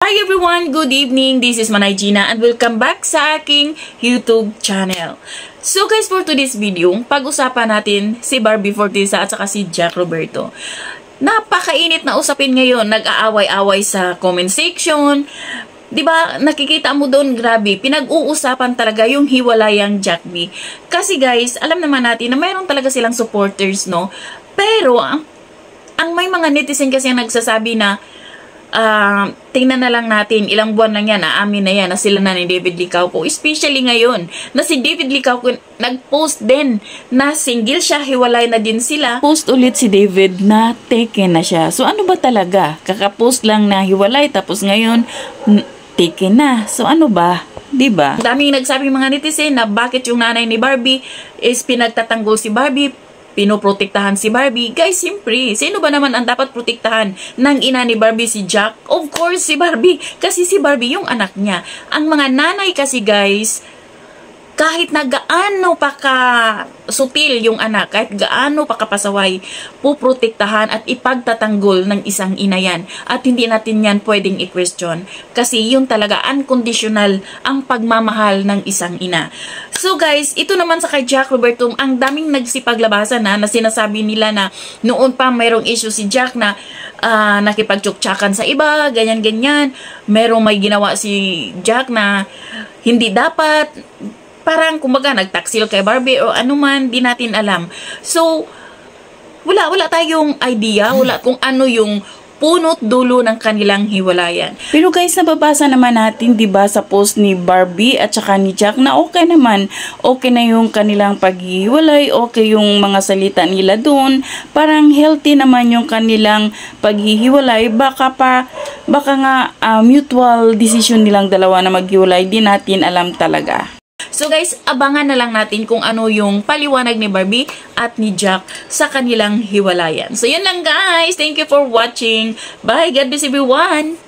Hi everyone! Good evening! This is Manay Gina and welcome back sa aking YouTube channel. So guys, for today's video, pag-usapan natin si Barbie Forteza at saka si Jack Roberto. Napakainit na usapin ngayon, nag-aaway-away sa comment section. Diba, nakikita mo doon, grabe, pinag-uusapan talaga yung hiwalayang Jack B. Kasi guys, alam naman natin na mayroon talaga silang supporters, no? Pero, ang may mga netizen kasi ang nagsasabi na, tingnan na lang natin, ilang buwan lang yan, amin na yan, na sila na ni David Licauco. Especially ngayon, na si David Licauco nag-post din na single siya, hiwalay na din sila. Post ulit si David na taken na siya. So ano ba talaga? Kaka-post lang na hiwalay, tapos ngayon, taken na. So ano ba? Diba? Daming nagsabing mga netizen na bakit yung nanay ni Barbie is pinagtatanggol si Barbie, pinoprotektahan si Barbie. Guys, siyempre, sino ba naman ang dapat protektahan ng ina ni Barbie? Si Jack? Of course, si Barbie. Kasi si Barbie yung anak niya. Ang mga nanay kasi, guys, kahit na gaano pa ka-sutil yung anak, kahit gaano pa kapasaway, puprotektahan at ipagtatanggol ng isang ina yan. At hindi natin yan pwedeng i-question. Kasi yun talaga, unconditional ang pagmamahal ng isang ina. So guys, ito naman sa kay Jack Roberto, ang daming nagsipaglabasan na sinasabi nila na noon pa mayroong issue si Jack na nakipagtsuktsakan sa iba, ganyan-ganyan. Merong may ginawa si Jack na hindi dapat, parang kumbaga nagtaksil kay Barbie o anuman, di natin alam. So, wala tayong idea, wala kung ano yung punot dulo ng kanilang hiwalayan. Pero guys, nababasa naman natin, 'di ba, sa post ni Barbie at saka ni Jack na okay naman. Okay na yung kanilang paghihiwalay, okay yung mga salita nila doon. Parang healthy naman yung kanilang paghihiwalay. Baka nga mutual decision nilang dalawa na maghiwalay, di natin alam talaga. So guys, abangan na lang natin kung ano yung paliwanag ni Barbie at ni Jack sa kanilang hiwalayan. So yun lang guys. Thank you for watching. Bye. God bless everyone.